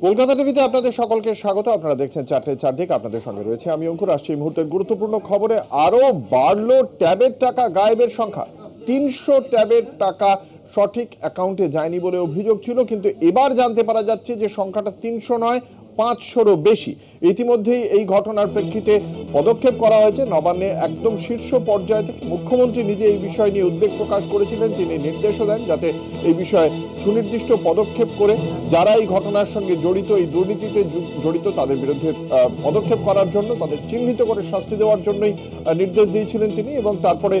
কলকাতা টিভিতে আপনাদের সকলকে স্বাগত। আপনারা দেখছেন চারটে চারদিক। আপনাদের সঙ্গে রয়েছে আমি অঙ্কুর। আসছি এই মুহূর্তের গুরুত্বপূর্ণ খবরে। আরো বাড়লো ট্যাবের টাকা গায়েবের সংখ্যা। ৩০০ ট্যাবের টাকা সঠিক অ্যাকাউন্টে যায়নি বলে অভিযোগ ছিল, কিন্তু এবার জানতে পারা যাচ্ছে যে সংখ্যাটা ৩০০ নয়, ৫০০রও বেশি। ইতিমধ্যেই এই ঘটনার প্রেক্ষিতে পদক্ষেপ করা হয়েছে নবান্নে। একদম শীর্ষ পর্যায়ে থেকে মুখ্যমন্ত্রী নিজে এই বিষয় নিয়ে উদ্বেগ প্রকাশ করেছিলেন। তিনি নির্দেশও দেন যাতে এই বিষয়ে সুনির্দিষ্ট পদক্ষেপ করে যারা এই ঘটনার সঙ্গে জড়িত, এই দুর্নীতিতে জড়িত, তাদের বিরুদ্ধে পদক্ষেপ করার জন্য, তাদের চিহ্নিত করে শাস্তি দেওয়ার জন্যই নির্দেশ দিয়েছিলেন তিনি। এবং তারপরে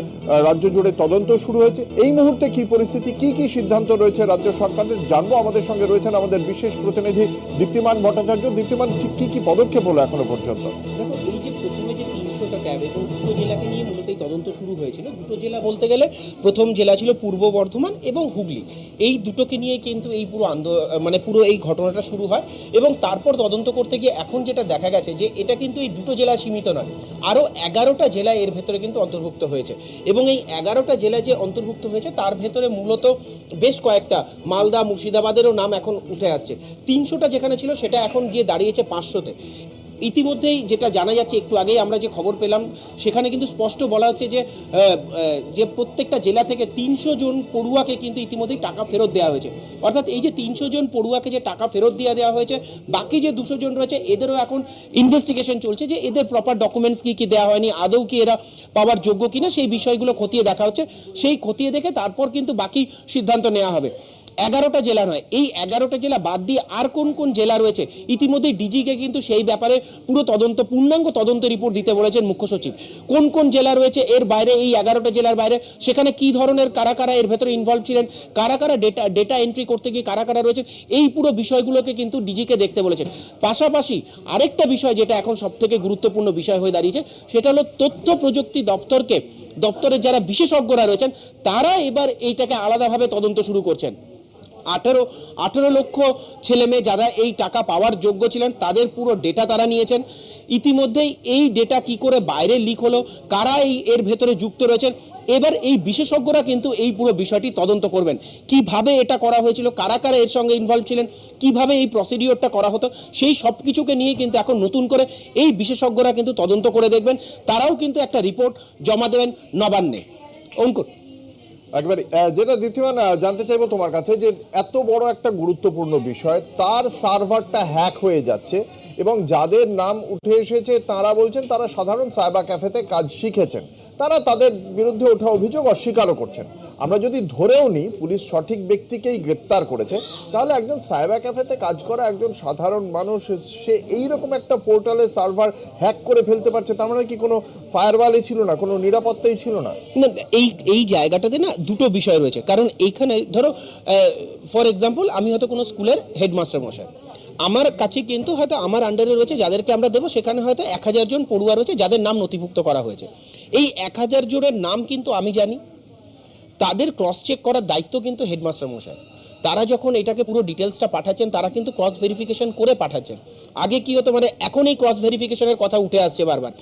রাজ্য জুড়ে তদন্ত শুরু হয়েছে। এই মুহূর্তে কি পরিস্থিতি, কি কি সিদ্ধান্ত রয়েছে রাজ্য সরকারের, জানবো। আমাদের সঙ্গে রয়েছেন আমাদের বিশেষ প্রতিনিধি দীপ্তিমান ভট্টাচার্য। দীপ্তিমান, ঠিক কি কি পদক্ষেপ হলো এখনো পর্যন্ত? দেখো, এই যে প্রথমে যে ৩০০টা ট্যাব এবং দুটো জেলাকে নিয়ে মূলত এই তদন্ত শুরু হয়েছিল। দুটো জেলা বলতে গেলে প্রথম জেলা ছিল পূর্ব বর্ধমান এবং হুগলি। এই দুটোকে নিয়ে কিন্তু এই পুরো পুরো এই ঘটনাটা শুরু হয়। এবং তারপর তদন্ত করতে গিয়ে এখন যেটা দেখা গেছে যে এটা কিন্তু এই দুটো জেলা সীমিত নয়, আরও 11টা জেলা এর ভেতরে কিন্তু অন্তর্ভুক্ত হয়েছে। এবং এই 11টা জেলা যে অন্তর্ভুক্ত হয়েছে তার ভেতরে মূলত বেশ কয়েকটা মালদা, মুর্শিদাবাদেরও নাম এখন উঠে আসছে। ৩০০টা যেখানে ছিল সেটা এখন গিয়ে দাঁড়িয়েছে ৫০০-তে। ইতিমধ্যেই যেটা জানা যাচ্ছে, একটু আগেই আমরা যে খবর পেলাম সেখানে কিন্তু স্পষ্ট বলা হচ্ছে যে প্রত্যেকটা জেলা থেকে ৩০০ জন পড়ুয়াকে কিন্তু ইতিমধ্যেই টাকা ফেরত দেওয়া হয়েছে। অর্থাৎ এই যে ৩০০ জন পড়ুয়াকে যে টাকা ফেরত দেওয়া হয়েছে, বাকি যে ২০০ জন রয়েছে এদেরও এখন ইনভেস্টিগেশন চলছে যে এদের প্রপার ডকুমেন্টস কী কী দেওয়া হয়নি, আদৌ কি এরা পাওয়ার যোগ্য কিনা, সেই বিষয়গুলো খতিয়ে দেখা হচ্ছে। সেই খতিয়ে দেখে তারপর কিন্তু বাকি সিদ্ধান্ত নেওয়া হবে। 11টা জেলা নয়, এই 11টা জেলা বাদ দিয়ে আর কোন কোন জেলা রয়েছে ইতিমধ্যে ডিজিকে কিন্তু সেই ব্যাপারে পুরো পূর্ণাঙ্গ তদন্ত রিপোর্ট দিতে বলেছেন মুখ্য সচিব। কোন কোন জেলা রয়েছে এর বাইরে, এই 11টা জেলার বাইরে, সেখানে কি ধরনের কারা কারা এর ভেতরে ইনভলভ ছিলেন, কারা কারা ডেটা এন্ট্রি করতে গিয়ে কারা কারা রয়েছেন, এই পুরো বিষয়গুলোকে কিন্তু ডিজিকে দেখতে বলেছেন। পাশাপাশি আরেকটা বিষয় যেটা এখন সবথেকে গুরুত্বপূর্ণ বিষয় হয়ে দাঁড়িয়েছে, সেটা হলো তথ্য প্রযুক্তি দপ্তরের যারা বিশেষজ্ঞরা রয়েছেন তারা এবার এইটাকে আলাদাভাবে তদন্ত শুরু করছেন। 18 লক্ষ ছেলে মেয়ে যারা এই টাকা পাওয়ার যোগ্য ছিলেন তাদের পুরো ডেটা তারা নিয়েছেন। ইতিমধ্যেই এই ডেটা কি করে বাইরে লিক হলো, কারা এর ভেতরে যুক্ত রয়েছেন, এবার এই বিশেষজ্ঞরা কিন্তু এই পুরো বিষয়টি তদন্ত করবেন। কিভাবে এটা করা হয়েছিল, কারা কারা এর সঙ্গে ইনভলভ ছিলেন, কিভাবে এই প্রসিডিওরটা করা হতো, সেই সব কিছুকে নিয়ে কিন্তু এখন নতুন করে এই বিশেষজ্ঞরা কিন্তু তদন্ত করে দেখবেন। তারাও কিন্তু একটা রিপোর্ট জমা দেবেন নবান্নে। অঙ্কুর, একবারে যেটা দীপ্তিমান জানতে চাইবো তোমার কাছে, যে এত বড় একটা গুরুত্বপূর্ণ বিষয়, তার সার্ভারটা হ্যাক হয়ে যাচ্ছে এবং যাদের নাম উঠে এসেছে তারা বলছেন তারা সাধারণ সাইবার ক্যাফেতে কাজ শিখেছেন, তারা তাদের বিরুদ্ধে ওঠা অভিযোগ অস্বীকারও করছেন। আমরা যদি ধরেও নিই পুলিশ সঠিক ব্যক্তিকেই গ্রেপ্তার করেছে, তাহলে একজন সাইবার ক্যাফেতে কাজ করা একজন সাধারণ মানুষ সে এইরকম একটা পোর্টালে সার্ভার হ্যাক করে ফেলতে পারছে, তার মানে কি কোনো ফায়ারওয়ালই ছিল না, কোনো নিরাপত্তাই ছিল না? এই জায়গাটাতে না দুটো বিষয় রয়েছে। কারণ এইখানে ধরো ফর এক্সাম্পল আমি হয়তো কোনো স্কুলের হেডমাস্টার মশাই, আমার কাছে কিন্তু হয়তো আমার আন্ডারে রয়েছে যাদেরকে আমরা দেবো, সেখানে হয়তো 1000 জন পড়ুয়া রয়েছে যাদের নাম নথিভুক্ত করা হয়েছে। এই 1000 জনের নাম কিন্তু আমি জানি, তাদের ক্রস চেক করার দায়িত্ব কিন্তু হেডমাস্টার মশাই। তারা যখন এটাকে পুরো ডিটেলসটা পাঠাচ্ছেন তারা কিন্তু ক্রস ভেরিফিকেশন করে পাঠাচ্ছেন। আগে কি হতো, এখন এই ক্রস ভেরিফিকেশনের কথা উঠে আসছে বারবার,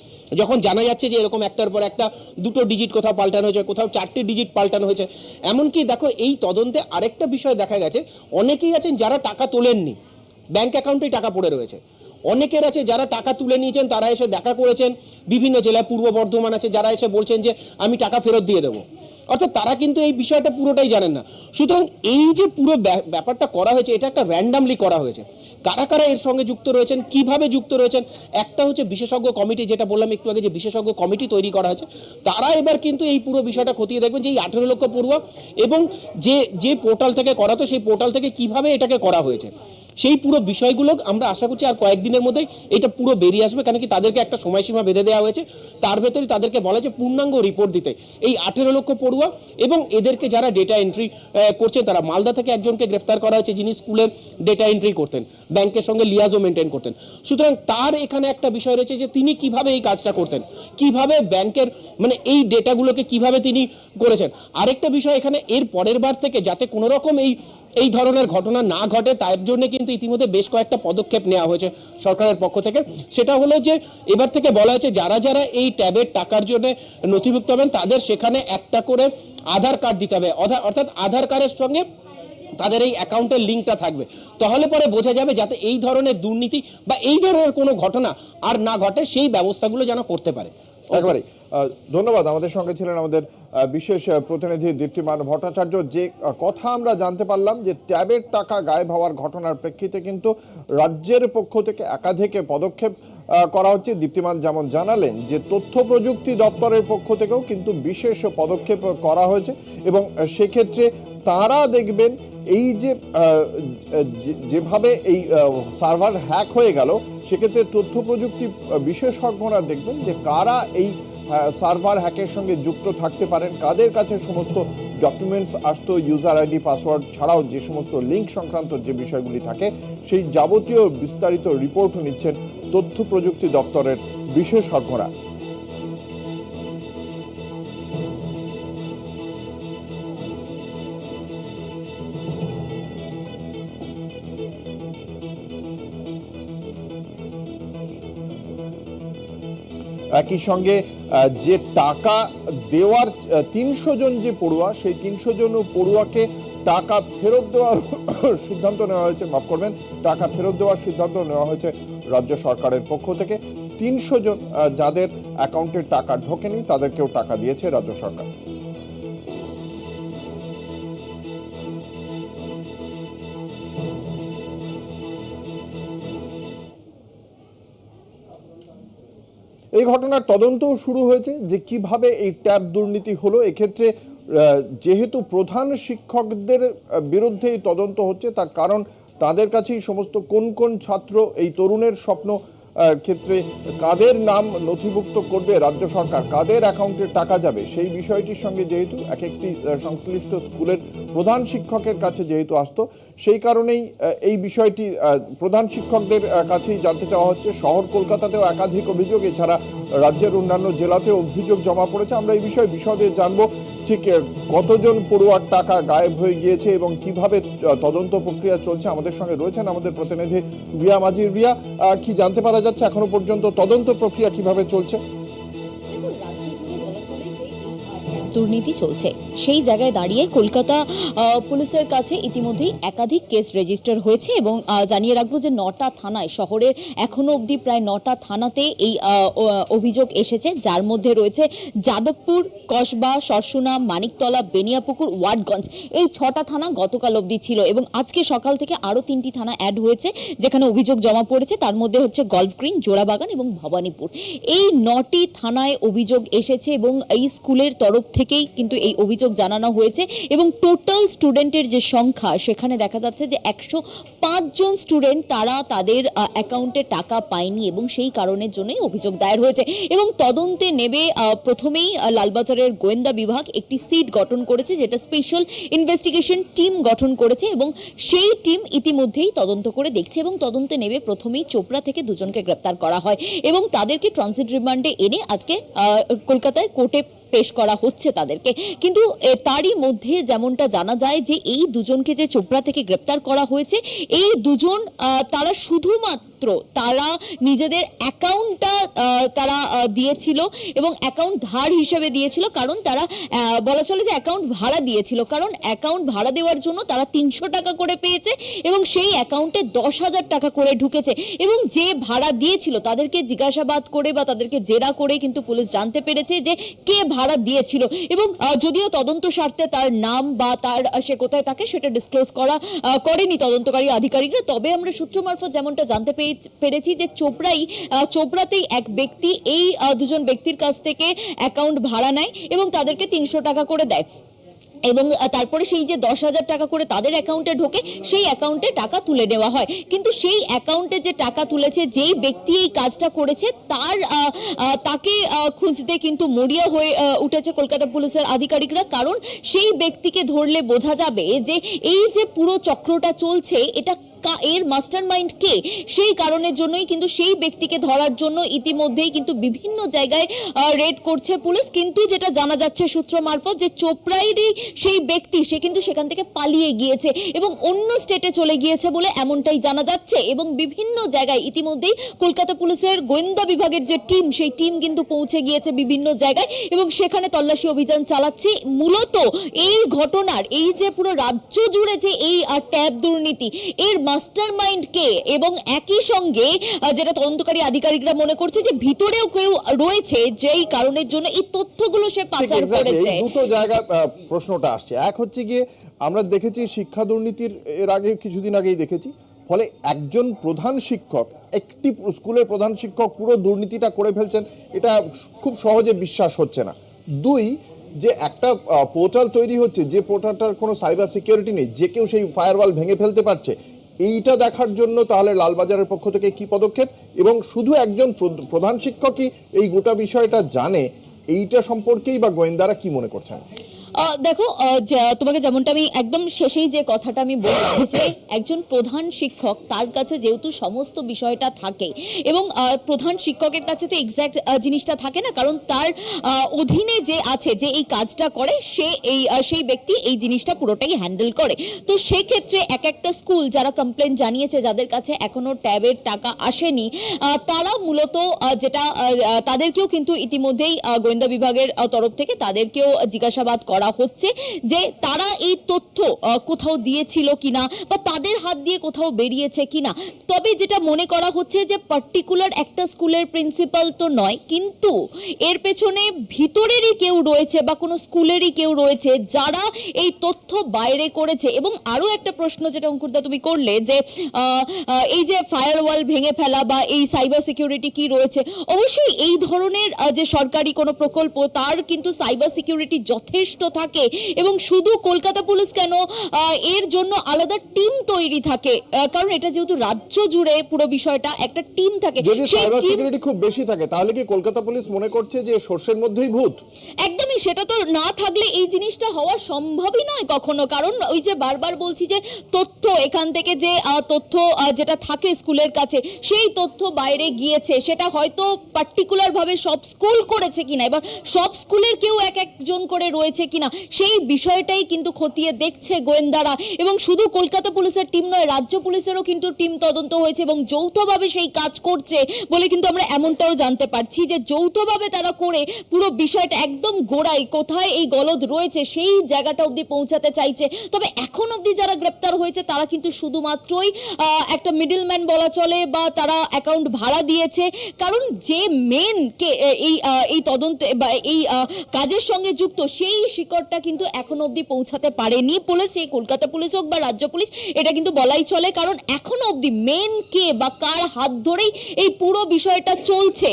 যখন জানা যাচ্ছে যে এরকম একটার পর একটা 2টো ডিজিট কোথাও পাল্টানো হয়েছে, কোথাও 4টে ডিজিট পাল্টানো হয়েছে। এমনকি দেখো এই তদন্তে আরেকটা বিষয় দেখা গেছে, অনেকেই আছেন যারা টাকা তোলেননি, ব্যাংক অ্যাকাউন্টেই টাকা পড়ে রয়েছে। অনেকের আছে যারা টাকা তুলে নিয়েছেন, তারা এসে দেখা করেছেন বিভিন্ন জেলায়, পূর্ব বর্ধমান আছে যারা এসে বলছেন যে আমি টাকা ফেরত দিয়ে দেবো। অর্থাৎ তারা কিন্তু এই বিষয়টা পুরোটাই জানেন না। সুতরাং এই যে পুরো ব্যাপারটা করা হয়েছে, এটা একটা র্যান্ডামলি করা হয়েছে। কারা কারা এর সঙ্গে যুক্ত রয়েছেন, কিভাবে যুক্ত রয়েছেন, একটা হচ্ছে বিশেষজ্ঞ কমিটি, যেটা বললাম একটু আগে যে বিশেষজ্ঞ কমিটি তৈরি করা হয়েছে, তারা এবার কিন্তু এই পুরো বিষয়টা খতিয়ে দেখবেন যে এই 18 লক্ষ পড়ুয়া এবং যে পোর্টাল থেকে করাতো সেই পোর্টাল থেকে কিভাবে এটাকে করা হয়েছে, সেই পুরো বিষয়গুলো আমরা আশা করছি আর কয়েকদিনের মধ্যেই এটা পুরো বেরিয়ে আসবে। কারণ কি তাদেরকে একটা সময়সীমা বেঁধে দেওয়া হয়েছে, তার ভেতরে তাদেরকে বলা যে পূর্ণাঙ্গ রিপোর্ট দিতে। এই 18 লক্ষ পড়ুয়া এবং এদেরকে যারা ডেটা এন্ট্রি করছেন, তারা মালদা থেকে একজনকে গ্রেফতার করা হয়েছে যিনি স্কুলে ডেটা এন্ট্রি করতেন, ব্যাংকের সঙ্গে লিয়াজও মেনটেন করতেন। সুতরাং তার এখানে একটা বিষয় রয়েছে যে তিনি কিভাবে এই কাজটা করতেন, কিভাবে ব্যাংকের এই ডেটাগুলোকে কিভাবে তিনি করেছেন। আরেকটা বিষয় এখানে, এর পরের বার থেকে যাতে কোনো রকম এই ধরনের ঘটনা না ঘটে তার জন্য কিন্তু ইতিমধ্যে বেশ কয়েকটা পদক্ষেপ নেওয়া হয়েছে সরকারের পক্ষ থেকে। সেটা হলো যে এবার থেকে বলা হয়েছে যারা যারা এই ট্যাবের টাকার জন্য নথিভুক্ত হবেন তাদের সেখানে একটা করে আধার কার্ড দিতে হবে। অর্থাৎ আধার কার্ডের সঙ্গে তাদের এই অ্যাকাউন্টের লিঙ্কটা থাকবে, তাহলে পরে বোঝা যাবে যাতে এই ধরনের দুর্নীতি বা এই ধরনের কোনো ঘটনা আর না ঘটে, সেই ব্যবস্থাগুলো যেন করতে পারে। একেবারে ধন্যবাদ। আমাদের সঙ্গে ছিলেন আমাদের বিশেষ প্রতিনিধি দীপ্তিমান ভট্টাচার্য। যে কথা আমরা জানতে পারলাম যে ট্যাবের টাকা গায়েব হওয়ার ঘটনার প্রেক্ষিতে কিন্তু রাজ্যের পক্ষ থেকে একাধিক পদক্ষেপ করা হচ্ছে। দীপ্তিমান যেমন জানালেন যে তথ্য প্রযুক্তি দপ্তরের পক্ষ থেকেও কিন্তু বিশেষ পদক্ষেপ করা হয়েছে এবং সেক্ষেত্রে তারা দেখবেন এই যে যেভাবে এই সার্ভার হ্যাক হয়ে গেল, সেক্ষেত্রে তথ্য প্রযুক্তি বিশেষজ্ঞরা দেখবেন যে কারা এই সার্ভার হ্যাকের সঙ্গে যুক্ত থাকতে পারেন, কাদের কাছে সমস্ত ডকুমেন্টস আসতো, ইউজার আইডি পাসওয়ার্ড ছাড়াও যে সমস্ত লিঙ্ক সংক্রান্ত যে বিষয়গুলি থাকে, সেই যাবতীয় বিস্তারিত রিপোর্ট নিচ্ছেন তথ্য প্রযুক্তি দপ্তরের বিশেষজ্ঞরা। একই সঙ্গে যে টাকা দেওয়ার 300 জন যে পড়ুয়া, সেই 300 জন পড়ুয়াকে টাকা ফেরত দেওয়ার সিদ্ধান্ত নেওয়া হয়েছে। মাফ করবেন, টাকা ফেরত দেওয়ার সিদ্ধান্ত নেওয়া হয়েছে রাজ্য সরকারের পক্ষ থেকে। 300 জন যাদের অ্যাকাউন্টে টাকা ঢোকেনি তাদেরকেও টাকা দিয়েছে রাজ্য সরকার। এই ঘটনার তদন্তও শুরু হয়েছে যে কিভাবে এই ট্যাব দুর্নীতি হলো। এক্ষেত্রে যেহেতু প্রধান শিক্ষকদের বিরুদ্ধে এই তদন্ত হচ্ছে, তার কারণ তাদের কাছেই সমস্ত কোন কোন ছাত্র এই তরুণের স্বপ্ন ক্ষেত্রে কাদের নাম নথিভুক্ত করবে রাজ্য সরকার, কাদের অ্যাকাউন্টে টাকা যাবে, সেই বিষয়টির সঙ্গে যেহেতু এক একটি সংশ্লিষ্ট স্কুলের প্রধান শিক্ষকের কাছে যেহেতু আসতো, সেই কারণেই এই বিষয়টি প্রধান শিক্ষকদের কাছেই জানতে চাওয়া হচ্ছে। শহর কলকাতাতেও একাধিক অভিযোগ, এছাড়া রাজ্যের অন্যান্য জেলাতেও অভিযোগ জমা পড়েছে। আমরা এই বিষয়ে বিশদে জানবো ঠিক কতজন পড়ুয়ার টাকা গায়েব হয়ে গিয়েছে এবং কিভাবে তদন্ত প্রক্রিয়া চলছে। আমাদের সঙ্গে রয়েছেন আমাদের প্রতিনিধি রিয়া মাজির। রিয়া, কি জানতে পারা যাচ্ছে এখনো পর্যন্ত তদন্ত প্রক্রিয়া কিভাবে চলছে? দুর্নীতি চলছে, সেই জায়গায় দাঁড়িয়ে কলকাতা পুলিশের কাছে ইতিমধ্যেই একাধিক কেস রেজিস্টার হয়েছে এবং জানিয়ে রাখবো যে 9টা থানায়, শহরের এখনো অবধি প্রায় 9টা থানাতে এই অভিযোগ এসেছে, যার মধ্যে রয়েছে যাদবপুর, কসবা, সরসুনা, মানিকতলা, বেনিয়াপুকুর, ওয়াটগঞ্জ। এই 6টা থানা গতকাল অবধি ছিল এবং আজকে সকাল থেকে আরও 3টি থানা অ্যাড হয়েছে যেখানে অভিযোগ জমা পড়েছে। তার মধ্যে হচ্ছে গল্ফ গ্রিন, জোড়াবাগান এবং ভবানীপুর। এই 9টি থানায় অভিযোগ এসেছে এবং এই স্কুলের তরফ থেকেই কিন্তু এই অভিযোগ জানানো হয়েছে এবং টোটাল স্টুডেন্টের যে সংখ্যা, সেখানে দেখা যাচ্ছে যে 105 জন স্টুডেন্ট তারা তাদের অ্যাকাউন্টে টাকা পায়নি এবং সেই কারণের জন্যই অভিযোগ দায়ের হয়েছে। এবং তদন্তে নেবে প্রথমেই লালবাজারের গোয়েন্দা বিভাগ একটি সিট গঠন করেছে, যেটা স্পেশাল ইনভেস্টিগেশন টিম গঠন করেছে এবং সেই টিম ইতিমধ্যেই তদন্ত করে দেখছে এবং তদন্তে নেবে প্রথমেই চোপড়া থেকে 2 জনকে গ্রেপ্তার করা হয় এবং তাদেরকে ট্রানজিট রিমান্ডে এনে আজকে কলকাতায় কোর্টে পেশ করা হচ্ছে তাদেরকে। কিন্তু তারই মধ্যে যেমনটা জানা যায় যে এই 2 জনকে যে চোপড়া থেকে গ্রেপ্তার করা হয়েছে, এই 2 জন তারা শুধুমাত্র তারা নিজেদের অ্যাকাউন্টটা তারা দিয়েছিল এবং অ্যাকাউন্ট ধার হিসেবে দিয়েছিল, কারণ তারা বলা চলে যে অ্যাকাউন্ট ভাড়া দিয়েছিল, কারণ অ্যাকাউন্ট ভাড়া দেওয়ার জন্য তারা 300 টাকা করে পেয়েছে এবং সেই অ্যাকাউন্টে 10,000 টাকা করে ঢুকেছে এবং যে ভাড়া দিয়েছিল তাদেরকে জিজ্ঞাসাবাদ করে বা তাদেরকে জেরা করে কিন্তু পুলিশ জানতে পেরেছে যে কে ভাড়া দিয়েছিল এবং যদিও তদন্ত স্বার্থে তার নাম বা তার সে কোথায় থাকে সেটা ডিসক্লোজ করেনি তদন্তকারী আধিকারিকরা। তবে আমরা সূত্র মারফত যেমনটা জানতে পেরেছি যে চোপড়াতেই এক ব্যক্তি এই 2 জন ব্যক্তির কাছ থেকে অ্যাকাউন্ট ভাড়া নেয় এবং তাদেরকে 300 টাকা করে দেয় এবং তারপরে সেই যে 10,000 টাকা করে তাদের অ্যাকাউন্টে ঢোকে, সেই অ্যাকাউন্টে টাকা তুলে নেওয়া হয়। কিন্তু সেই অ্যাকাউন্টে যে টাকা তুলেছে, যেই ব্যক্তি এই কাজটা করেছে, তাকে খুঁজতে কিন্তু মরিয়া হয়ে উঠেছে কলকাতা পুলিশের আধিকারিকরা, কারণ সেই ব্যক্তিকে ধরলে বোঝা যাবে যে এই যে পুরো চক্রটা চলছে এটা এর মাস্টারমাইন্ড কে, সেই কারণের জন্যই কিন্তু সেই ব্যক্তিকে ধরার জন্য ইতিমধ্যেই কিন্তু বিভিন্ন জায়গায় রেড করছে পুলিশ। কিন্তু যেটা জানা যাচ্ছে সূত্র মারফত যে চোপড়ারই সেই ব্যক্তি, সে কিন্তু সেখান থেকে পালিয়ে গিয়েছে এবং অন্য স্টেটে চলে গিয়েছে বলে এমনটাই জানা যাচ্ছে। এবং বিভিন্ন জায়গায় ইতিমধ্যেই কলকাতা পুলিশের গোয়েন্দা বিভাগের যে টিম, সেই টিম কিন্তু পৌঁছে গিয়েছে বিভিন্ন জায়গায় এবং সেখানে তল্লাশি অভিযান চালাচ্ছে। মূলত এই ঘটনার, এই যে পুরো রাজ্য জুড়ে যে এই ট্যাব দুর্নীতি, এর মাস্টারমাইন্ড কে, এবং একই সঙ্গে যেটা তদন্তকারী আধিকারিকরা মনে করছে যে ভিতরেও কেউ রয়েছে যেই কারণের জন্য এই তথ্যগুলো সে পাচার করেছে। এই দুটো জায়গা প্রশ্নটা আসছে। এক হচ্ছে গিয়ে আমরা দেখেছি শিক্ষা দুর্নীতির এর আগে কিছুদিন আগেই দেখেছি, ফলে একজন প্রধান শিক্ষক, একটি স্কুলের প্রধান শিক্ষক পুরো দুর্নীতিটা করে ফেলছেন, এটা খুব সহজে বিশ্বাস হচ্ছে না। দুই, যে একটা পোর্টাল তৈরি হচ্ছে, যে পোর্টালটার কোনো সাইবার সিকিউরিটি নেই, যে কেউ সেই ফায়ারওয়াল ভেঙে ফেলতে পারছে, এইটা দেখার জন্য তাহলে লালবাজারের পক্ষ থেকে কি পদক্ষেপ, এবং শুধু একজন প্রধান শিক্ষকই এই গোটা বিষয়টা জানে, এইটা সম্পর্কেই বা গোয়েন্দারা কি মনে করছেন? দেখো, তোমাকে যেমনটা আমি একদম শেষেই যে কথাটা আমি বললাম যে একজন প্রধান শিক্ষক, তার কাছে যেহেতু সমস্ত বিষয়টা থাকে এবং প্রধান শিক্ষকের কাছে তো এক্স্যাক্ট জিনিসটা থাকে না, কারণ তার অধীনে যে আছে, যে এই কাজটা করে, সে সেই ব্যক্তি এই জিনিসটা পুরোটাই হ্যান্ডেল করে। তো সেই ক্ষেত্রে এক একটা স্কুল যারা কমপ্লেন জানিয়েছে, যাদের কাছে এখনো ট্যাবের টাকা আসেনি, তারা মূলত যেটা তাদেরকেও কিন্তু ইতিমধ্যেই গোয়েন্দা বিভাগের তরফ থেকে তাদেরকেও জিজ্ঞাসাবাদ করা হচ্ছে যে তারা এই তথ্য কোথাও দিয়েছিল কিনা বা তাদের হাত দিয়ে কোথাও বেরিয়েছে কিনা। তবে যেটা মনে করা হচ্ছে যে পার্টিকুলার একটা স্কুলের প্রিন্সিপাল তো নয়, কিন্তু এর পেছনে ভিতরেরই কেউ রয়েছে বা কোনো স্কুলেরই কেউ রয়েছে যারা এই তথ্য বাইরে করেছে। এবং আরো একটা প্রশ্ন যেটা অঙ্কুরদা তুমি করলে যে এই যে ফায়ারওয়াল ভেঙে ফেলা বা এই সাইবার সিকিউরিটি কি রয়েছে, অবশ্যই এই ধরনের যে সরকারি কোনো প্রকল্প, তার কিন্তু সাইবার সিকিউরিটি যথেষ্ট থাকে এবং শুধু কলকাতা পুলিশ কেন, এর জন্য আলাদা টিম তৈরি থাকে, কারণ এটা যেহেতু রাজ্য জুড়ে পুরো বিষয়টা একটা টিম থাকে। যদি সাইবার সিকিউরিটি খুব বেশি থাকে তাহলে কি কলকাতা পুলিশ মনে করছে যে সর্ষের মধ্যেই ভূত? একদমই, সেটা তো না থাকলে এই জিনিসটা হওয়া সম্ভবই নয় কখনো। কারণ ওই যে বারবার বলছি যে তথ্য এখান থেকে যে তথ্য যেটা থাকে স্কুলের কাছে, সেই তথ্য বাইরে গিয়েছে, সেটা হয়তো পার্টিকুলার ভাবে সব স্কুল করেছে কিনা, এবার সব স্কুলের কেউ এক একজন করে রয়েছে কিনা, সেই বিষয়টাই কিন্তু খতিয়ে দেখছে গোয়েন্দারা। এবং শুধু কলকাতা পুলিশের টিম নয়, রাজ্য পুলিশেরও কিন্তু টিম তদন্ত হয়েছে এবং যৌথভাবে সেই কাজ করছে বলে কিন্তু আমরা এমনটাও জানতে পারছি যে যৌথভাবে তারা করে পুরো বিষয়টা একদম গোড়ায় কোথায় এই গলদ রয়েছে সেই জায়গাটা অবধি পৌঁছাতে চাইছে। তবে এখন অবধি যারা গ্রেপ্তার হয়েছে তারা কিন্তু শুধুমাত্রই একটা মিডলম্যান বলা চলে, বা তারা অ্যাকাউন্ট ভাড়া দিয়েছে। কারণ যে মেন কে এই তদন্তে বা এই কাজের সঙ্গে যুক্ত, সেই শিকড়টা কিন্তু এখনো অবধি পৌঁছাতে পারেনি পুলিশ, সেই কলকাতা পুলিশ হোক বা রাজ্য পুলিশ, এটা কিন্তু বলাই চলে। কারণ এখনো অবধি মেন কে বা কার হাত ধরেই এই পুরো বিষয়টা চলছে,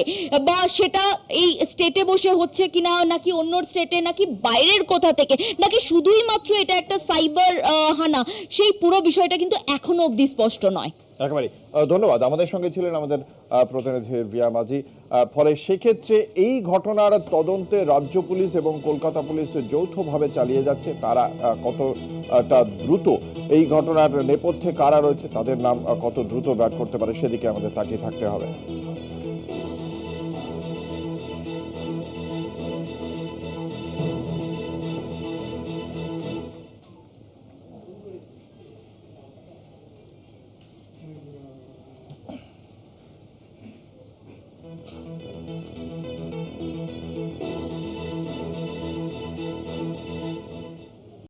বা সেটা এই স্টেটে বসে হচ্ছে কিনা, নাকি অন্য স্টেটে, নাকি বাইরের কোথা থেকে, নাকি শুধুই মাত্র এটা একটা সাইবার হানা, সেই পুরো বিষয়টা কিন্তু এখনো অবধি স্পষ্ট নয়। একেবারে ধন্যবাদ। আমাদের সঙ্গে ছিলেন আমাদের প্রতিনিধি রিয়া মাঝি। ফলে সেক্ষেত্রে এই ঘটনার তদন্তে রাজ্য পুলিশ এবং কলকাতা পুলিশ যৌথভাবে চালিয়ে যাচ্ছে। তারা কতটা দ্রুত এই ঘটনার নেপথ্যে কারা রয়েছে, তাদের নাম কত দ্রুত বের করতে পারে, সেদিকে আমাদের তাকিয়ে থাকতে হবে।